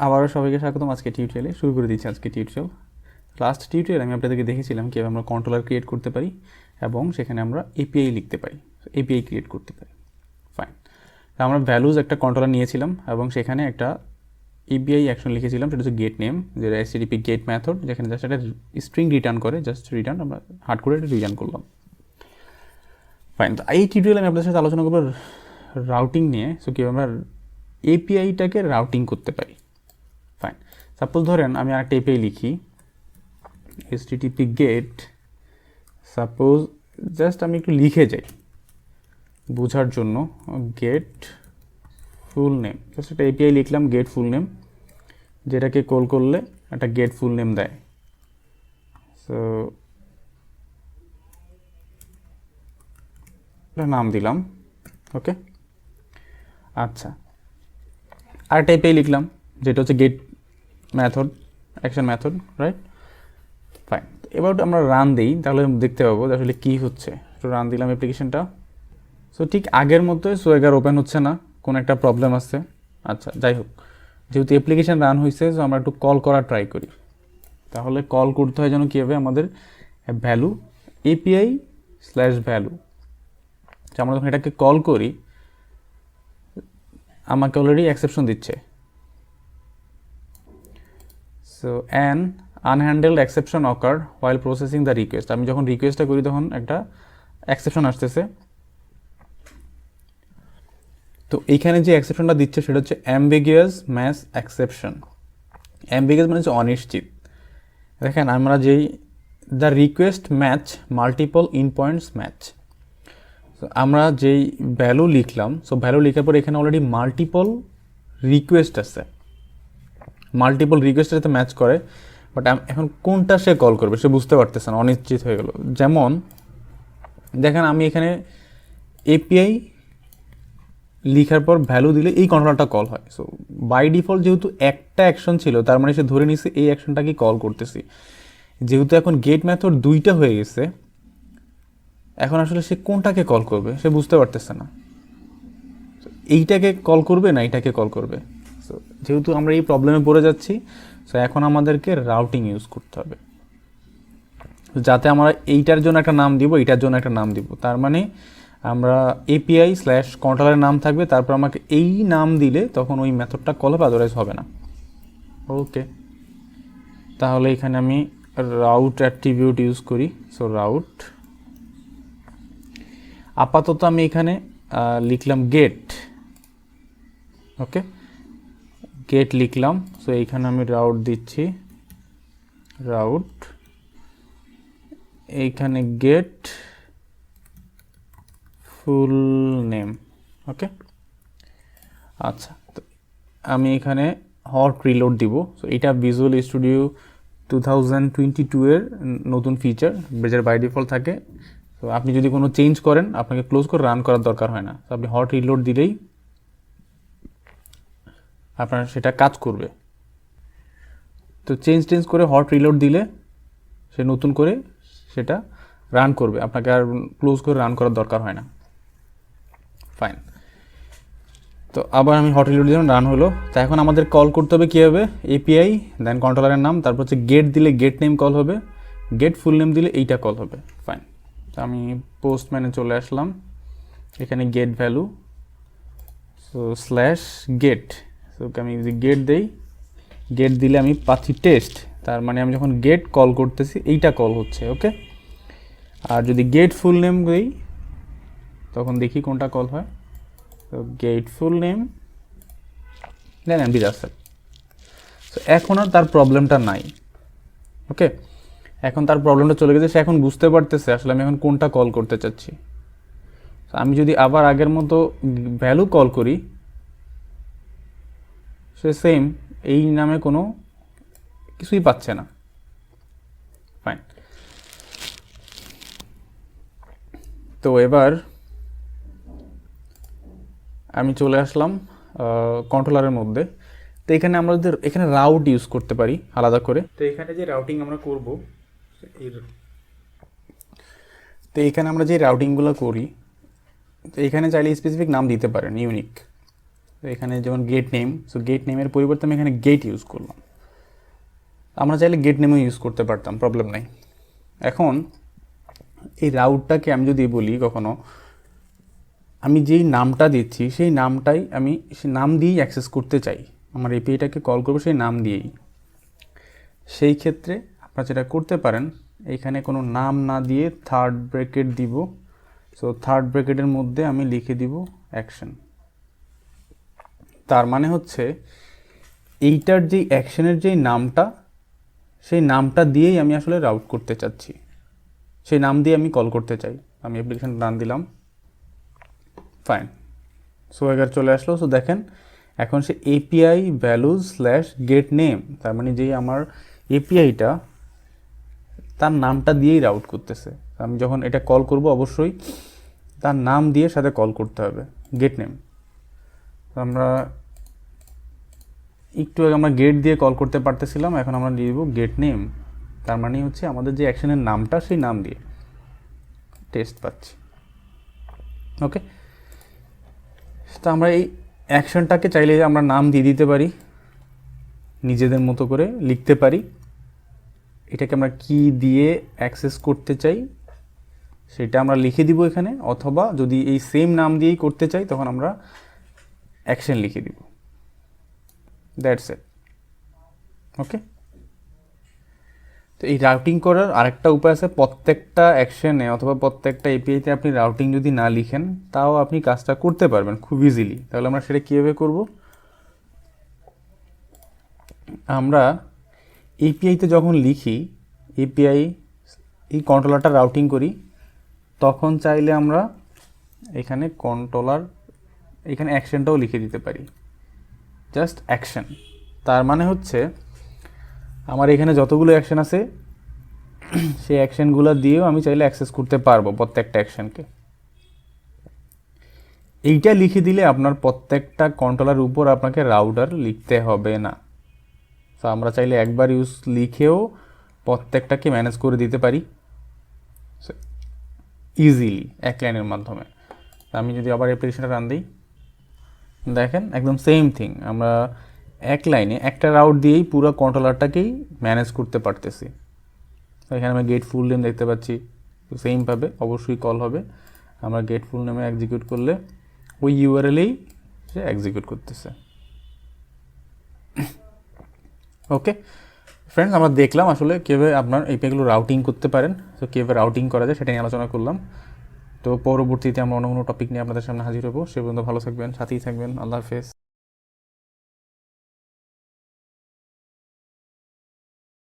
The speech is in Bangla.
আবারও সবাইকে স্বাগতম আজকে টিউটোরিয়ালে। শুরু করে দিচ্ছি আজকে টিউটোরিয়াল। লাস্ট টিউটোরিয়াল আমি আপনাদেরকে দেখেছিলাম কীভাবে আমরা কন্ট্রোলার ক্রিয়েট করতে পারি এবং সেখানে আমরা এপিআই লিখতে পারি, এপিআই ক্রিয়েট করতে পারি। ফাইন, আমরা ভ্যালুজ একটা কন্ট্রোলার নিয়েছিলাম এবং সেখানে একটা এপিআই অ্যাকশন লিখেছিলাম, সেটা হচ্ছে গেট নেম, যেটা এসটিডিপি গেট মেথড, যেখানে জাস্ট একটা স্ট্রিং রিটার্ন করে, জাস্ট রিটার্ন আমরা হার্ড করে এটা রিটার্ন করলাম। ফাইন, তো এই টিউটোরিয়ালে আমি আপনাদের সাথে আলোচনা করবো রাউটিং নিয়ে। সো কীভাবে আমরা এপিআইটাকে রাউটিং করতে পারি। ফাইন, সাপোজ ধরেন আমি আরেকটা এপিআই লিখি এসটিডিপি গেট, সাপোজ জাস্ট আমি একটু লিখে যাই বোঝার জন্য, গেট ফুল নেম, জাস্ট একটা এপিআই লিখলাম গেট ফুল নেম, যেটাকে কল করলে একটা গেট ফুল নেম দেয়। সো একটা নাম দিলাম, ওকে। আচ্ছা, আরেকটা এপিআই লিখলাম যেটা হচ্ছে get method, action method, right? Fine, এবার আমরা রান দিই, তাহলে দেখতে পাবো যে আসলে কী হচ্ছে। তো রান দিলাম অ্যাপ্লিকেশনটা। সো ঠিক আগের মতোই সোয়েগার ওপেন হচ্ছে না, কোনো একটা প্রবলেম আছে। আচ্ছা, যাই হোক, যেহেতু অ্যাপ্লিকেশন রান হয়েছে, সো আমরা একটু কল করা ট্রাই করি। তাহলে কল করতে হয় যেন কীভাবে, আমাদের ভ্যালু এপিআই স্ল্যাশ ভ্যালু, আমরা যখন এটাকে কল করি আমাকে অলরেডি এক্সেপশন দিচ্ছে। So an unhandled exception occur while processing the request, আমি যখন রিকোয়েস্টটা করি তখন একটা এক্সেপশন আসতেছে। তো এইখানে যে এক্সেপশনটা দিচ্ছে সেটা হচ্ছে অ্যাম্বিগুয়াস ম্যাচ এক্সেপশন। অ্যাম্বিগুয়াস মানে হচ্ছে অনিশ্চিত। দেখেন, আমরা যেই the request match multiple in points match, আমরা যেই ভ্যালু লিখলাম, সো ভ্যালু লেখার পর এখানে অলরেডি মাল্টিপল রিকোয়েস্ট আছে, মাল্টিপল রিকোয়েস্টের সাথে ম্যাচ করে, বাট এখন কোনটা সে কল করবে সে বুঝতে পারতেছে না, অনিশ্চিত হয়ে গেল। যেমন দেখেন, আমি এখানে এপিআই লিখার পর ভ্যালু দিলে এই কন্ট্রোলারটা কল হয়। সো বাই ডিফল্ট যেহেতু একটা অ্যাকশন ছিল, তার মানে সে ধরে নিছে এই অ্যাকশনটাকে কল করতেছি। যেহেতু এখন গেট মেথড দুইটা হয়ে গেছে, এখন আসলে সে কোনটাকে কল করবে সে বুঝতে পারতেছে না, এইটাকে কল করবে না এইটাকে কল করবে। সো যেহেতু আমরা এই প্রবলেমে পড়ে যাচ্ছি, সো এখন আমাদেরকে রাউটিং ইউজ করতে হবে, যাতে আমরা এইটার জন্য একটা নাম দিব, এইটার জন্য একটা নাম দিব। তার মানে আমরা এপিআই স্ল্যাশ কন্ট্রোলারের নাম থাকবে, তারপর আমাকে এই নাম দিলে তখন ওই মেথডটা কল হবে, আদারওয়াইজ হবে না। ওকে, তাহলে এখানে আমি রাউট অ্যাট্রিবিউট ইউজ করি। সো রাউট, আপাতত আমি এখানে লিখলাম গেট, ওকে, গেট লিখলাম। সো এইখানে আমি রাউট দিচ্ছি, রাউট, এইখানে গেট ফুল নেম, ওকে। আচ্ছা, তো আমি এখানে হট রিলোড দিব। সো এটা ভিজুয়াল স্টুডিও 2022 এর নতুন ফিচার, যেটা বাই ডিফল্ট থাকে। তো আপনি যদি কোনো চেঞ্জ করেন আপনাকে ক্লোজ করে রান করার দরকার হয় না, তো আপনি হট রিলোড দিলেই আপনার সেটা কাজ করবে। তো চেঞ্জ করে হট রিলোড দিলে সে নতুন করে সেটা রান করবে, আপনাকে আর ক্লোজ করে রান করার দরকার হয় না। ফাইন, তো আবার আমি হট রিলোড দিলাম, রান হলো। তো এখন আমাদের কল করতে হবে কীভাবে, এপিআই দেন কন্ট্রোলারের নাম, তারপর হচ্ছে গেট দিলে গেট নেম কল হবে, গেট ফুল নেম দিলে এইটা কল হবে। ফাইন, তো আমি পোস্টম্যানে চলে আসলাম, এখানে get value, so slash get, so আমি যদি গেট দেই, গেট দিলে আমি পাচ্ছি টেস্ট, তার মানে আমি যখন গেট কল করতেছি এইটা কল হচ্ছে, ওকে। আর যদি গেট ফুল নেম দিই তখন দেখি কোনটা কল হয়। তো গেট ফুল নেম দেন এমডি রাসেল। সো এখন আর তার প্রবলেমটা নাই, ওকে। এখন তার প্রবলেমটা চলে গেছে, সে এখন বুঝতে পারতেছে আসলে আমি এখন কোনটা কল করতে চাচ্ছি। আমি যদি আবার আগের মতো ভ্যালু কল করি, সে সেম এই নামে কোনো কিছুই পাচ্ছে না। ফাইন, তো এবার আমি চলে আসলাম কন্ট্রোলারের মধ্যে। তো এখানে আমরা যদি এখানে রাউট ইউজ করতে পারি আলাদা করে, তো এখানে যে রাউটিং আমরা করব, তো এখানে আমরা যে রাউটিংগুলো করি, তো এখানে চাইলে স্পেসিফিক নাম দিতে পারেন, ইউনিক। তো এখানে যেমন গেট নেম, সো গেট নেমের পরিবর্তে আমি এখানে গেট ইউজ করলাম। আমরা চাইলে গেট নেমও ইউজ করতে পারতাম, প্রবলেম নাই। এখন এই রাউটটাকে আমি যদি বলি কখনো, আমি যেই নামটা দিচ্ছি সেই নামটাই আমি সেই নাম দিয়েই অ্যাক্সেস করতে চাই, আমার এপিআইটাকে কল করবো সেই নাম দিয়েই, সেই ক্ষেত্রে আপনারা যেটা করতে পারেন, এইখানে কোনো নাম না দিয়ে থার্ড ব্র্যাকেট দিব। সো থার্ড ব্র্যাকেটের মধ্যে আমি লিখে দিব অ্যাকশন। তার মানে হচ্ছে এইটার যেই অ্যাকশনের যেই নামটা, সেই নামটা দিয়েই আমি আসলে রাউট করতে চাচ্ছি, সেই নাম দিয়ে আমি কল করতে চাই। আমি অ্যাপ্লিকেশন রান দিলাম, ফাইন, সো এবার চলে আসলো। সো দেখেন এখন সে API values slash get name, তার মানে যেই আমার এপিআইটা তার নামটা দিয়েই রাউট করতেছে। আমি যখন এটা কল করব অবশ্যই তার নাম দিয়ে সাথে কল করতে হবে, গেট নেম। আমরা একটু আগে আমরা গেট দিয়ে কল করতে পারতেছিলাম, এখন আমরা দিয়ে দিব গেট নেম, তার মানে হচ্ছে আমাদের যে অ্যাকশনের নামটা সেই নাম দিয়ে টেস্ট পাচ্ছি। ওকে, তো আমরা এই অ্যাকশনটাকে চাইলে আমরা নাম দিয়ে দিতে পারি, নিজেদের মতো করে লিখতে পারি, এটাকে আমরা কি দিয়ে অ্যাক্সেস করতে চাই সেটা আমরা লিখে দিব এখানে, অথবা যদি এই সেম নাম দিয়েই করতে চাই তখন আমরা অ্যাকশন লিখে দিব, দ্যাটস ইট। ওকে, তো এই রাউটিং করার আরেকটা উপায় আছে, প্রত্যেকটা অ্যাকশনে অথবা প্রত্যেকটা এপিআইতে আপনি রাউটিং যদি না লিখেন তাও আপনি কাজটা করতে পারবেন খুব ইজিলি। তাহলে আমরা সেটা কীভাবে করব, আমরা এপিআইতে যখন লিখি, এপিআই এই কন্ট্রোলারটা রাউটিং করি, তখন চাইলে আমরা এখানে কন্ট্রোলার, এখানে অ্যাকশনটাও লিখে দিতে পারি, জাস্ট অ্যাকশন। তার মানে হচ্ছে আমার এখানে যতগুলো অ্যাকশন আছে সেই অ্যাকশনগুলো দিয়েও আমি চাইলে অ্যাক্সেস করতে পারবো প্রত্যেকটা অ্যাকশনকে। এইটা লিখে দিলে আপনার প্রত্যেকটা কন্ট্রোলার উপর আপনাকে রাউটার লিখতে হবে না। তো আমরা চাইলে একবার লিখেও প্রত্যেকটাকে ম্যানেজ করে দিতে পারি ইজিলি এক লাইনের মাধ্যমে। আমি যদি আবার অ্যাপ্লিকেশনটা রান দিই, দেখেন একদম সেম থিং, আমরা এক লাইনে একটা রাউট দিয়েই পুরো কন্ট্রোলারটাকেই ম্যানেজ করতে পারতেছি। এখানে আমরা গেট ফুল নেম দেখতে পাচ্ছি, তো সেমভাবে অবশ্যই কল হবে। আমরা গেট ফুল নেমে এক্সিকিউট করলে ওই ইউআরএলেই সে এক্সিকিউট করতেছে। ওকে ফ্রেন্ডস, আমরা দেখলাম আসলে কীভাবে আপনার এপিআইগুলো রাউটিং করতে পারেন, তো কীভাবে রাউটিং করা যায় সেটা নিয়ে আলোচনা করলাম। তো পরবর্তীতে আমরা অন্য কোনো টপিক নিয়ে আপনাদের সামনে হাজির হবো। সে পর্যন্ত ভালো থাকবেন, সাথেই থাকবেন। আল্লাহ হাফেজ।